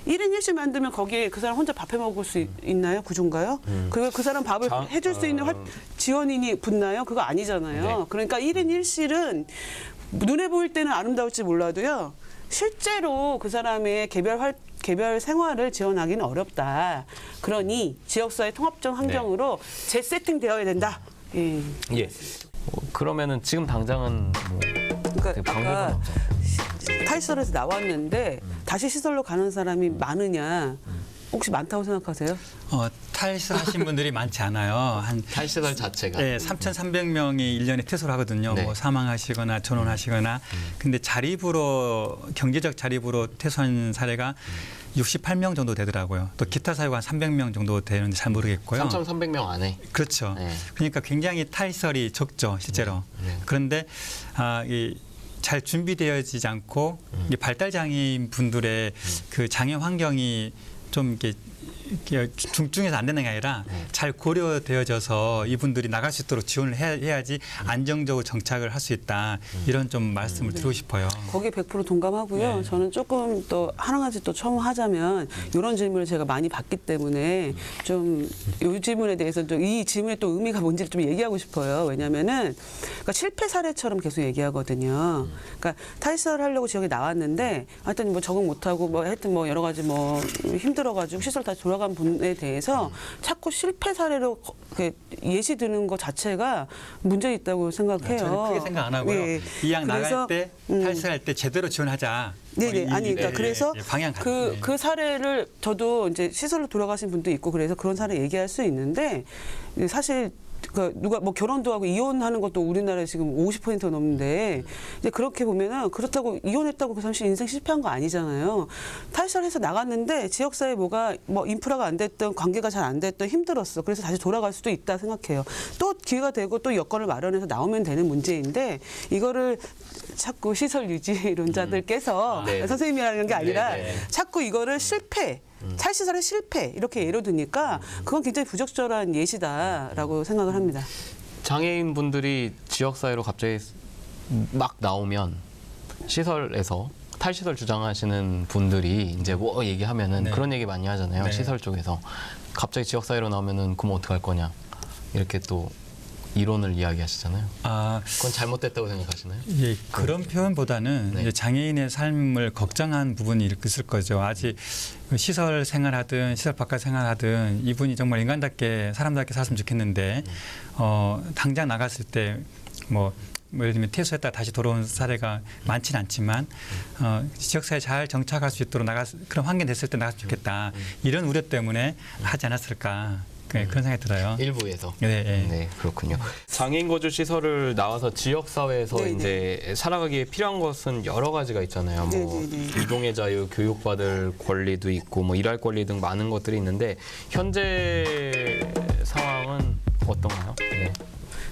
1인 1실 만들면 거기에 그 사람 혼자 밥해 먹을 수 있나요? 구조인가요? 그 사람 밥을 해줄 수 있는 지원인이 붙나요? 그거 아니잖아요. 네. 그러니까 1인 1실은 눈에 보일 때는 아름다울지 몰라도요. 실제로 그 사람의 개별 생활을 지원하기는 어렵다. 그러니 지역사회 통합적 환경으로 재세팅되어야 된다. 예. 예. 그러면은 지금 당장은 뭐 그러니까 방법은 아까 없죠. 탈시설에서 나왔는데 다시 시설로 가는 사람이 많으냐? 혹시 많다고 생각하세요? 탈시하신 분들이 많지 않아요. 한 탈시설 자체가. 네, 3,300명이 1년에 퇴소를 하거든요. 네. 뭐 사망하시거나 전원하시거나. 근데 경제적 자립으로 퇴소한 사례가 68명 정도 되더라고요. 또 기타 사유가 한 300명 정도 되는지 잘 모르겠고요. 3,300명 안에. 그렇죠. 네. 그러니까 굉장히 탈시설이 적죠, 실제로. 네. 그런데 잘 준비되어지지 않고 이 발달 장애인 분들의 그 장애 환경이 좀 이렇게 중증에서 안 되는 게 아니라 잘 고려되어져서 이분들이 나갈 수 있도록 지원을 해야지 안정적으로 정착을 할 수 있다. 이런 좀 말씀을 드리고 싶어요. 거기에 100% 동감하고요. 네. 저는 조금 또 하나 가지 또 첨언하자면 이런 질문을 제가 많이 받기 때문에 좀 이 질문에 대해서 좀 이 질문의 또 의미가 뭔지를 좀 얘기하고 싶어요. 왜냐하면은 그러니까 실패 사례처럼 계속 얘기하거든요. 그러니까 탈시설을 하려고 지역에 나왔는데 하여튼 뭐 적응 못하고 뭐 하여튼 뭐 여러 가지 뭐 힘들어가지고 시설 다시 돌아간 분에 대해서 자꾸 실패 사례로 예시 드는 것 자체가 문제 있다고 생각해요. 저는 크게 생각 안 하고요. 예. 이왕 나갈 그래서, 때 탈시할 때 제대로 지원하자. 네네. 아니, 그러니까 그래서 방향 그 사례를 저도 이제 시설로 돌아가신 분도 있고 그래서 그런 사례 얘기할 수 있는데 사실 그 누가 뭐 결혼도 하고 이혼하는 것도 우리나라에 지금 50% 넘는데 이제 그렇게 보면은 그렇다고 이혼했다고 그 사람 인생 실패한 거 아니잖아요. 탈시설해서 나갔는데 지역사회 뭐 인프라가 안 됐던 관계가 잘 안 됐던 힘들었어. 그래서 다시 돌아갈 수도 있다 생각해요. 또 기회가 되고 또 여건을 마련해서 나오면 되는 문제인데 이거를 자꾸 시설 유지론자들께서 네. 선생님이라는 게 아니라 네, 네. 자꾸 이거를 탈시설의 실패 이렇게 예로 드니까 그건 굉장히 부적절한 예시다라고 생각을 합니다. 장애인 분들이 지역사회로 갑자기 막 나오면 시설에서 탈시설 주장하시는 분들이 이제 뭐 얘기하면은 네. 그런 얘기 많이 하잖아요. 네. 시설 쪽에서 갑자기 지역사회로 나오면은 그럼 어떡할 거냐 이렇게 또 이론을 이야기하시잖아요. 그건 잘못됐다고 생각하시나요? 예, 그런 표현보다는 네. 이제 장애인의 삶을 걱정한 부분이 이렇게 있을 거죠. 아직 시설 생활하든 시설 바깥 생활하든 이분이 정말 인간답게 사람답게 살았으면 좋겠는데 당장 나갔을 때 뭐 예를 들면 퇴소했다 다시 돌아온 사례가 많지는 않지만 지역사회에 잘 정착할 수 있도록 그런 환경이 됐을 때 나갔으면 좋겠다. 이런 우려 때문에 하지 않았을까. 그런 생각이 들어요. 일부에서. 네, 네. 네, 그렇군요. 장애인 거주 시설을 나와서 지역 사회에서 네, 이제 살아가기에 필요한 것은 여러 가지가 있잖아요. 뭐 네, 네, 네. 이동의 자유, 교육받을 권리도 있고 뭐 일할 권리 등 많은 것들이 있는데 현재 상황은 어떤가요? 네.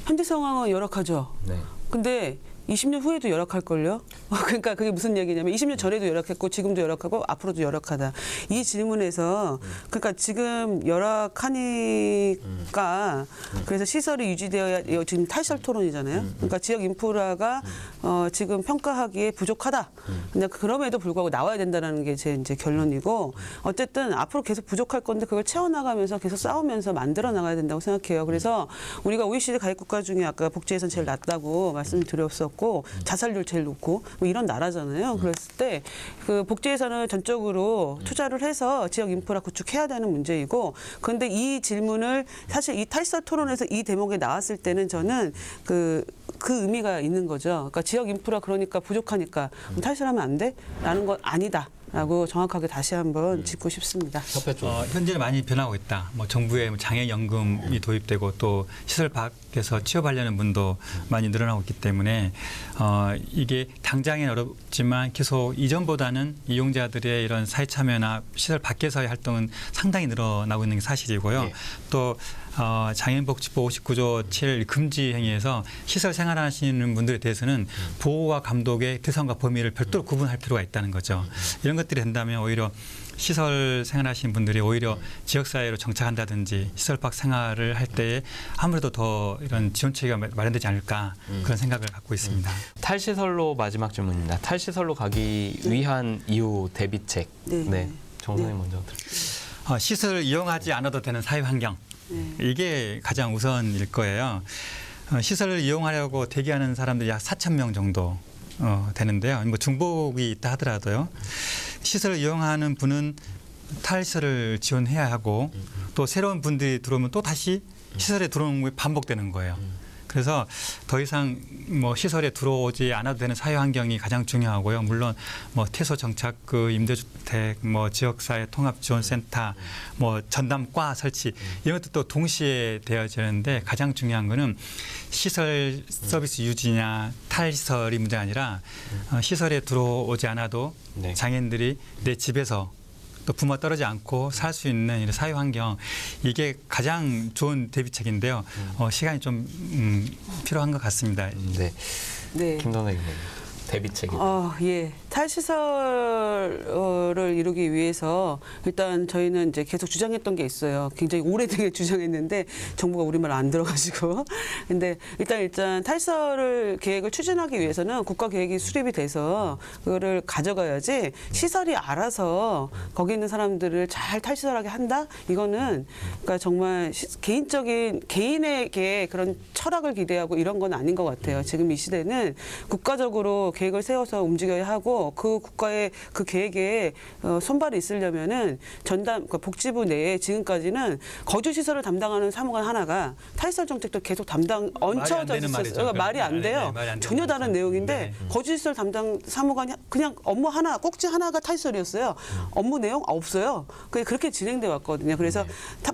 현재 상황은 열악하죠. 네. 근데 20년 후에도 열악할걸요? 그러니까 그게 무슨 얘기냐면 20년 전에도 열악했고 지금도 열악하고 앞으로도 열악하다. 이 질문에서 그러니까 지금 열악하니까 그래서 시설이 유지되어야 지금 탈시설 토론이잖아요. 그러니까 지역 인프라가 지금 평가하기에 부족하다. 그냥 그럼에도 불구하고 나와야 된다는 게 제 이제 결론이고 어쨌든 앞으로 계속 부족할 건데 그걸 채워나가면서 계속 싸우면서 만들어 나가야 된다고 생각해요. 그래서 우리가 OECD 가입 국가 중에 아까 복지예산 제일 낮다고 말씀드렸었고 자살률 제일 높고 뭐 이런 나라잖아요. 그랬을 때 그 복지 예산을 전적으로 투자를 해서 지역 인프라 구축해야 되는 문제이고 그런데 이 질문을 사실 이 탈시설 토론에서 이 대목에 나왔을 때는 저는 그 의미가 있는 거죠. 그러니까 지역 인프라 그러니까 부족하니까 탈시설하면 안 돼? 라는 건 아니다. 라고 정확하게 다시 한번 짚고 싶습니다. 협회 쪽. 현재는 많이 변하고 있다. 뭐 정부의 장애연금이 도입되고 또 시설 밖에서 취업하려는 분도 많이 늘어나고 있기 때문에 이게 당장은 어렵지만 계속 이전보다는 이용자들의 이런 사회 참여나 시설 밖에서의 활동은 상당히 늘어나고 있는 게 사실이고요. 예. 또 장애인복지법 59조 7 금지 행위에서 시설 생활하시는 분들에 대해서는 보호와 감독의 대상과 범위를 별도로 구분할 필요가 있다는 거죠. 이런 것들이 된다면 오히려 시설 생활하시는 분들이 오히려 지역사회로 정착한다든지 시설 밖 생활을 할 때에 아무래도 더 이런 지원 체계가 마련되지 않을까 그런 생각을 갖고 있습니다. 탈시설로 마지막 질문입니다. 탈시설로 가기 위한 이후 대비책. 네. 정 선생님 먼저 드릴게요. 시설을 이용하지 않아도 되는 사회 환경. 이게 가장 우선일 거예요. 시설을 이용하려고 대기하는 사람들이 약 4,000명 정도 되는데요. 뭐 중복이 있다 하더라도요. 시설을 이용하는 분은 탈시설을 지원해야 하고 또 새로운 분들이 들어오면 또 다시 시설에 들어오는 게 반복되는 거예요. 그래서 더 이상 뭐 시설에 들어오지 않아도 되는 사회 환경이 가장 중요하고요. 물론 뭐 퇴소 정착그 임대주택, 뭐 지역사회 통합지원센터, 뭐 전담과 설치 이런 것도 동시에 되어지는데 가장 중요한 거는 시설 서비스 유지냐 탈시설이 문제가 아니라 시설에 들어오지 않아도 네. 장애인들이 내 집에서 또 부모가 떨어지지 않고 살 수 있는 이런 사회 환경 이게 가장 좋은 대비책인데요. 시간이 좀 필요한 것 같습니다. 네. 네. 김 선생님 대비책이. 예. 탈시설을 이루기 위해서 일단 저희는 이제 계속 주장했던 게 있어요. 굉장히 오래되게 주장했는데 정부가 우리 말 안 들어가지고. 근데 일단 탈시설 계획을 추진하기 위해서는 국가 계획이 수립이 돼서 그거를 가져가야지 시설이 알아서 거기 있는 사람들을 잘 탈시설하게 한다? 이거는 그러니까 정말 개인에게 그런 철학을 기대하고 이런 건 아닌 것 같아요. 지금 이 시대는 국가적으로 계획을 세워서 움직여야 하고 그 국가의 그 계획에 손발이 있으려면은 그러니까 복지부 내에 지금까지는 거주시설을 담당하는 사무관 하나가 탈시설 정책도 계속 얹혀져 있었어요. 말이 안 돼요. 전혀 다른 내용인데 거주시설 담당 사무관이 그냥 업무 하나, 꼭지 하나가 탈시설이었어요. 업무 내용 없어요. 그렇게 진행돼 왔거든요. 그래서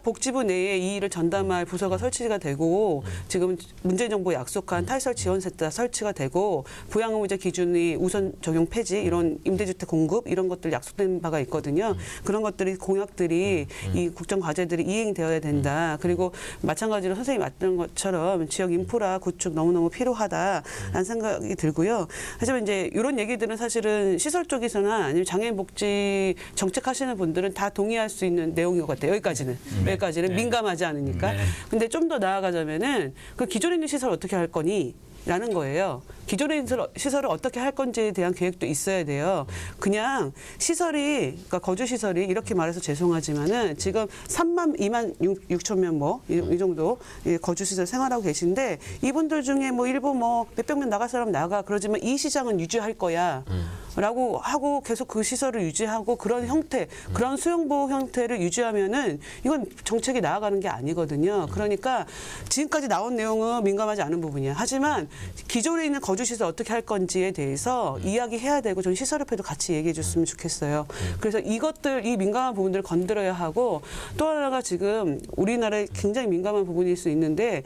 복지부 내에 이 일을 전담할 부서가 설치가 되고 지금 문재인 정부가 약속한 탈시설 지원센터 설치가 되고 부양의무자 기준이 우선 적용 폐지 이런 임대주택 공급 이런 것들 약속된 바가 있거든요. 그런 것들이 공약들이 이 국정 과제들이 이행되어야 된다. 그리고 마찬가지로 선생님이 말했던 것처럼 지역 인프라 구축 너무너무 필요하다라는 생각이 들고요. 하지만 이제 이런 얘기들은 사실은 시설 쪽에서나 아니면 장애인 복지 정책하시는 분들은 다 동의할 수 있는 내용인 것 같아요. 여기까지는 민감하지 않으니까. 근데 좀 더 나아가자면은 그 기존에 있는 시설 어떻게 할 거니? 라는 거예요. 기존의 시설을 어떻게 할 건지에 대한 계획도 있어야 돼요. 그냥 시설이, 그러니까 거주 시설이 이렇게 말해서 죄송하지만은 지금 3만 2만 6천 명 뭐 이 정도 거주 시설 생활하고 계신데 이분들 중에 뭐 일부 뭐 몇백 명 나갈 사람 나가 그러지만 이 시장은 유지할 거야라고 하고 계속 그 시설을 유지하고 그런 형태, 그런 수용보호 형태를 유지하면은 이건 정책이 나아가는 게 아니거든요. 그러니까 지금까지 나온 내용은 민감하지 않은 부분이야. 하지만 기존에 있는 거주시설 어떻게 할 건지에 대해서 이야기해야 되고 전 시설협회도 같이 얘기해 줬으면 좋겠어요. 그래서 이것들, 이 민감한 부분들을 건드려야 하고 또 하나가 지금 우리나라에 굉장히 민감한 부분일 수 있는데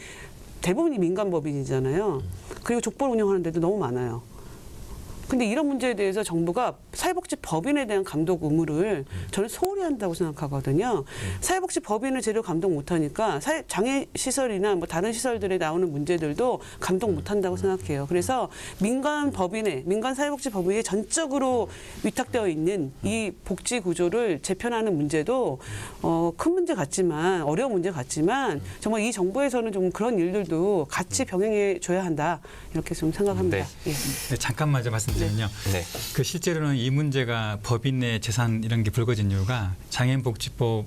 대부분이 민간법인이잖아요. 그리고 족벌 운영하는 데도 너무 많아요. 근데 이런 문제에 대해서 정부가 사회복지법인에 대한 감독 의무를 저는 소홀히 한다고 생각하거든요. 사회복지법인을 제대로 감독 못하니까 장애시설이나 뭐 다른 시설들에 나오는 문제들도 감독 못한다고 생각해요. 그래서 민간 사회복지법인에 전적으로 위탁되어 있는 이 복지 구조를 재편하는 문제도 큰 문제 같지만 어려운 문제 같지만 정말 이 정부에서는 좀 그런 일들도 같이 병행해 줘야 한다 이렇게 좀 생각합니다. 네. 예. 네, 잠깐만 좀 말씀드리면요. 네. 그 실제로는 이 문제가 법인 내 재산 이런 게 불거진 이유가 장애인복지법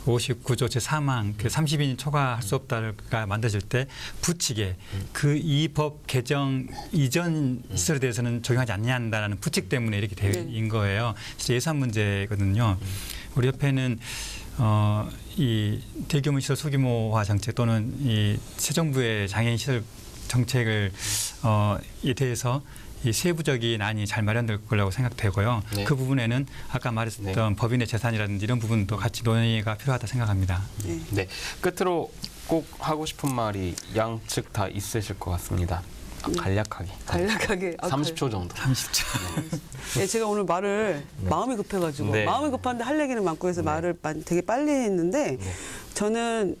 59조 제3항 그 30인 초과할 수 없다가 만들어질 때 부칙에 그 이 법 개정 이전 시설에 대해서는 적용하지 않는다라는 부칙 때문에 이렇게 된 거예요. 진짜 예산 문제거든요. 우리 협회는 이 대규모 시설 소규모화 정책 또는 이 새 정부의 장애인 시설 정책을 에 대해서 이 세부적인 안이 잘 마련될 거라고 생각되고요. 네. 그 부분에는 아까 말했던 법인의 재산이라든지 이런 부분도 같이 논의가 필요하다 생각합니다. 네. 끝으로 꼭 하고 싶은 말이 양측 다 있으실 것 같습니다. 간략하게. 30초 정도. 30초. 예, 제가 오늘 말을 마음이 급해가지고 네. 마음이 급한데 할 얘기는 많고 해서 말을 되게 빨리 했는데 저는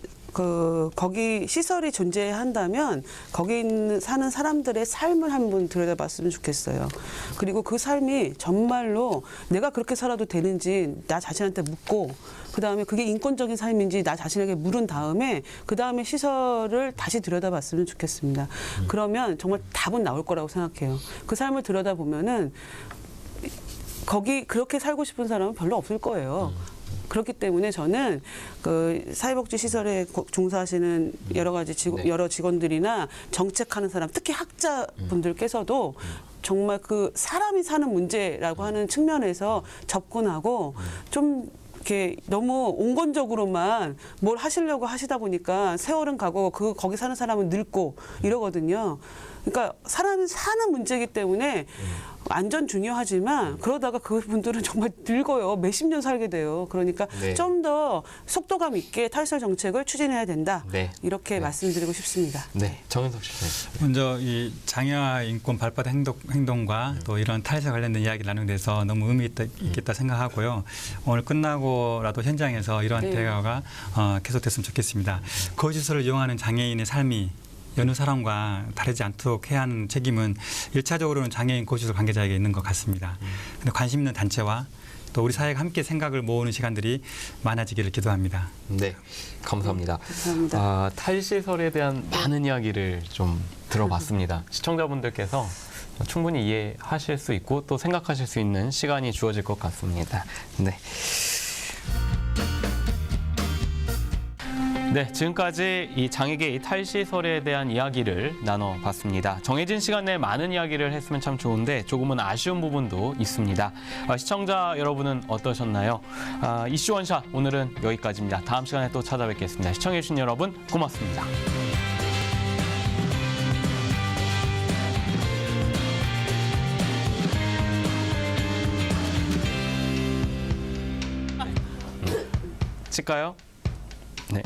거기 시설이 존재한다면 거기 사는 사람들의 삶을 한번 들여다봤으면 좋겠어요. 그리고 그 삶이 정말로 내가 그렇게 살아도 되는지 나 자신한테 묻고 그다음에 그게 인권적인 삶인지 나 자신에게 물은 다음에 그다음에 시설을 다시 들여다봤으면 좋겠습니다. 그러면 정말 답은 나올 거라고 생각해요. 그 삶을 들여다보면은 거기 그렇게 살고 싶은 사람은 별로 없을 거예요. 그렇기 때문에 저는 그 사회복지 시설에 종사하시는 여러 직원들이나 정책하는 사람, 특히 학자분들께서도 정말 그 사람이 사는 문제라고 하는 측면에서 접근하고 좀 이렇게 너무 온건적으로만 뭘 하시려고 하시다 보니까 세월은 가고 거기 사는 사람은 늙고 이러거든요. 그러니까 사람이 사는 문제이기 때문에 안전 중요하지만 그러다가 그분들은 정말 늙어요. 몇십 년 살게 돼요. 그러니까 네. 좀 더 속도감 있게 탈설 정책을 추진해야 된다. 네. 이렇게 말씀드리고 싶습니다. 네. 정현석 씨. 먼저 이 장애와 인권 발바닥 행동과 또 이런 탈세 관련된 이야기 나누는 데서 너무 의미 있겠다 생각하고요. 오늘 끝나고라도 현장에서 이러한 대화가 계속됐으면 좋겠습니다. 거주시설을 이용하는 장애인의 삶이 여느 사람과 다르지 않도록 해야 하는 책임은 1차적으로는 장애인 거주시설 관계자에게 있는 것 같습니다. 근데 관심 있는 단체와 또 우리 사회가 함께 생각을 모으는 시간들이 많아지기를 기도합니다. 네, 감사합니다. 감사합니다. 탈시설에 대한 많은 이야기를 좀 들어봤습니다. 시청자분들께서 충분히 이해하실 수 있고 또 생각하실 수 있는 시간이 주어질 것 같습니다. 네. 네, 지금까지 이 장애계 탈시설에 대한 이야기를 나눠봤습니다. 정해진 시간 내에 많은 이야기를 했으면 참 좋은데 조금은 아쉬운 부분도 있습니다. 시청자 여러분은 어떠셨나요? 이슈 원샷 오늘은 여기까지입니다. 다음 시간에 또 찾아뵙겠습니다. 시청해주신 여러분 고맙습니다. 칠까요? 네.